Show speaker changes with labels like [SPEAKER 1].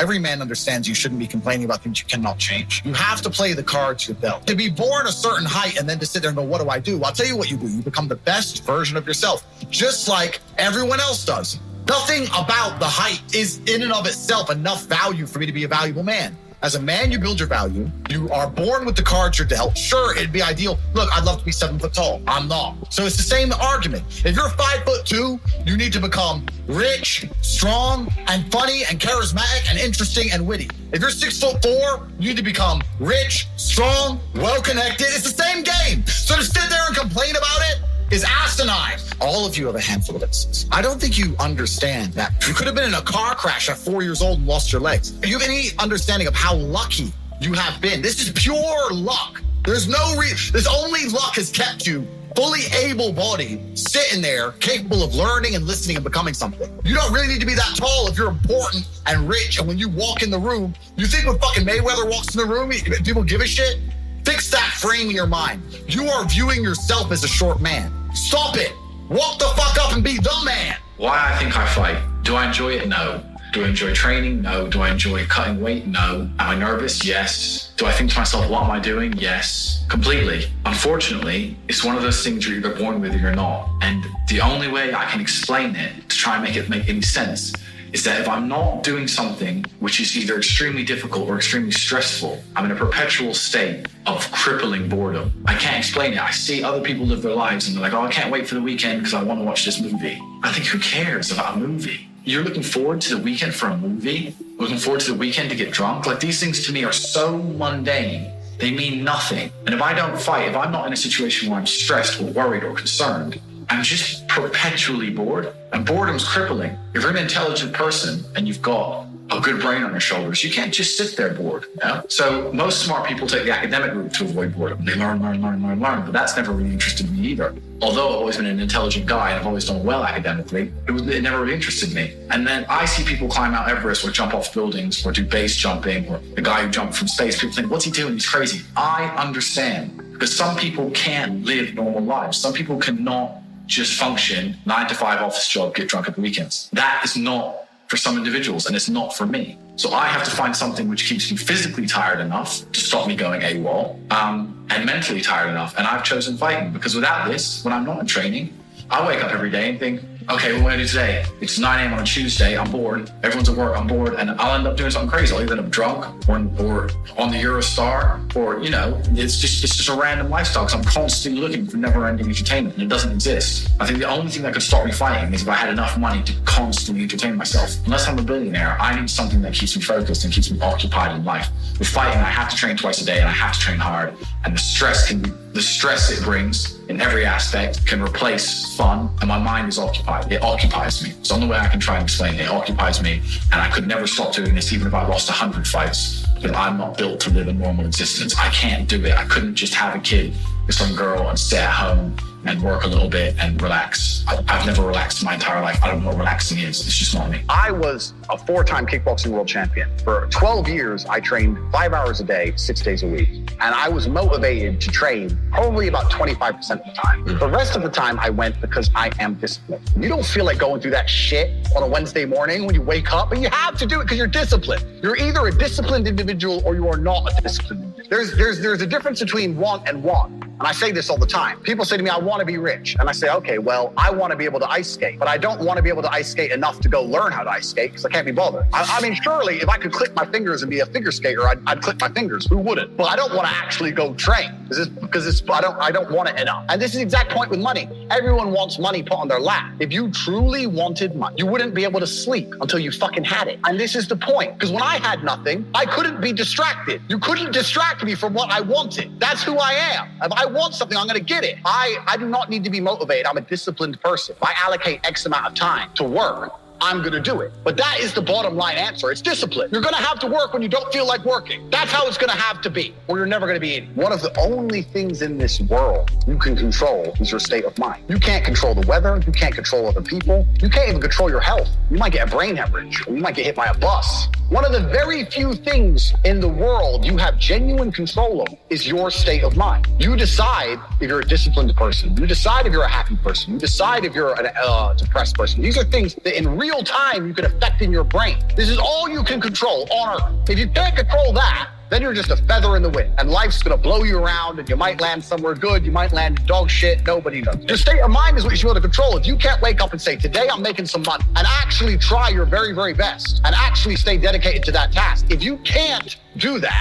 [SPEAKER 1] Every man understands you shouldn't be complaining about things you cannot change. You have to play the cards you're dealt. To be born a certain height and then to sit there and go, what do I do? Well, I'll tell you what you do. You become the best version of yourself, just like everyone else does. Nothing about the height is in and of itself enough value for me to be a valuable man. As a man, you build your value. You are born with the cards you're dealt. Sure, it'd be ideal. Look, I'd love to be 7 foot tall. I'm not. So it's the same argument. If you're 5'2", you need to become rich, strong, and funny, and charismatic, and interesting, and witty. If you're 6'4", you need to become rich, strong, well-connected. It's the same game. So to sit there and complain about it is asinine. All of you have a handful of instances. I don't think you understand that you could have been in a car crash at 4 years old and lost your legs. Do you have any understanding of how lucky you have been? This is pure luck. There's no reason. This only luck has kept you fully able-bodied, sitting there, capable of learning and listening and becoming something. You don't really need to be that tall if you're important and rich. And when you walk in the room, you think when fucking Mayweather walks in the room, people give a shit? Fix that frame in your mind. You are viewing yourself as a short man. Stop it. Walk the fuck up and be the man.
[SPEAKER 2] Why I think I fight. Do I enjoy it? No. Do I enjoy training? No. Do I enjoy cutting weight? No. Am I nervous? Yes. Do I think to myself, what am I doing? Yes. Completely. Unfortunately, it's one of those things you're either born with or you're not. And the only way I can explain it to try and make it make any sense is that if I'm not doing something which is either extremely difficult or extremely stressful, I'm in a perpetual state of crippling boredom. I can't explain it. I see other people live their lives and they're like, oh, I can't wait for the weekend because I want to watch this movie. I think, who cares about a movie? You're looking forward to the weekend for a movie? Looking forward to the weekend to get drunk? Like, these things to me are so mundane. They mean nothing. And if I don't fight, if I'm not in a situation where I'm stressed or worried or concerned, I'm just perpetually bored. And boredom's crippling. If you're an intelligent person and you've got a good brain on your shoulders, you can't just sit there bored. You know? So most smart people take the academic route to avoid boredom. They learn. But that's never really interested me either. Although I've always been an intelligent guy and I've always done well academically, it never really interested me. And then I see people climb Mount Everest or jump off buildings or do base jumping, or the guy who jumped from space. People think, what's he doing? He's crazy. I understand. Because some people can't live normal lives. Some people cannot just function 9 to 5 office job, get drunk at the weekends. That is not for some individuals, and it's not for me. So I have to find something which keeps me physically tired enough to stop me going AWOL, and mentally tired enough. And I've chosen fighting, because without this, when I'm not in training, I wake up every day and think, okay, what am I gonna do today? It's 9 a.m. on a Tuesday, I'm bored. Everyone's at work, I'm bored, and I'll end up doing something crazy. I'll either end up drunk or on the Eurostar, or, you know, it's just a random lifestyle, because I'm constantly looking for never-ending entertainment, and it doesn't exist. I think the only thing that could stop me fighting is if I had enough money to constantly entertain myself. Unless I'm a billionaire, I need something that keeps me focused and keeps me occupied in life. With fighting, I have to train twice a day, and I have to train hard, and the stress it brings in every aspect can replace fun, and my mind is occupied. It occupies me. It's the only way I can try and explain it. It occupies me, and I could never stop doing this even if I lost 100 fights. But I'm not built to live a normal existence. I can't do it. I couldn't just have a kid with some girl and stay at home and work a little bit and relax. I've never relaxed my entire life. I don't know what relaxing is. It's just not me.
[SPEAKER 3] I was a 4-time kickboxing world champion. For 12 years, I trained 5 hours a day, 6 days a week. And I was motivated to train probably about 25% of the time. The rest of the time I went because I am disciplined. You don't feel like going through that shit on a Wednesday morning when you wake up, but you have to do it because you're disciplined. You're either a disciplined individual or you are not a disciplined individual. There's a difference between want and want. And I say this all the time. People say to me, I want to be rich. And I say, okay, well, I want to be able to ice skate, but I don't want to be able to ice skate enough to go learn how to ice skate because I can't be bothered. I mean, surely if I could click my fingers and be a figure skater, I'd click my fingers. Who wouldn't? But I don't want to actually go train because I don't want it enough. And this is the exact point with money. Everyone wants money put on their lap. If you truly wanted money, you wouldn't be able to sleep until you fucking had it. And this is the point. Because when I had nothing, I couldn't be distracted. You couldn't distract me from what I wanted. That's who I am. If I want something, I'm going to get it. I do not need to be motivated. I'm a disciplined person. If I allocate X amount of time to work, I'm going to do it. But that is the bottom line answer. It's discipline. You're going to have to work when you don't feel like working. That's how it's going to have to be, or you're never going to be in. One of the only things in this world you can control is your state of mind. You can't control the weather. You can't control other people. You can't even control your health. You might get a brain hemorrhage, or you might get hit by a bus. One of the very few things in the world you have genuine control of is your state of mind. You decide if you're a disciplined person. You decide if you're a happy person. You decide if you're a depressed person. These are things that in real real time you can affect in your brain. This is all you can control on Earth. If you can't control that, then you're just a feather in the wind, and life's gonna blow you around, and you might land somewhere good, you might land dog shit, nobody knows. Your state of mind is what you should be able to control. If you can't wake up and say, today I'm making some money, and actually try your very, very best, and actually stay dedicated to that task. If you can't do that,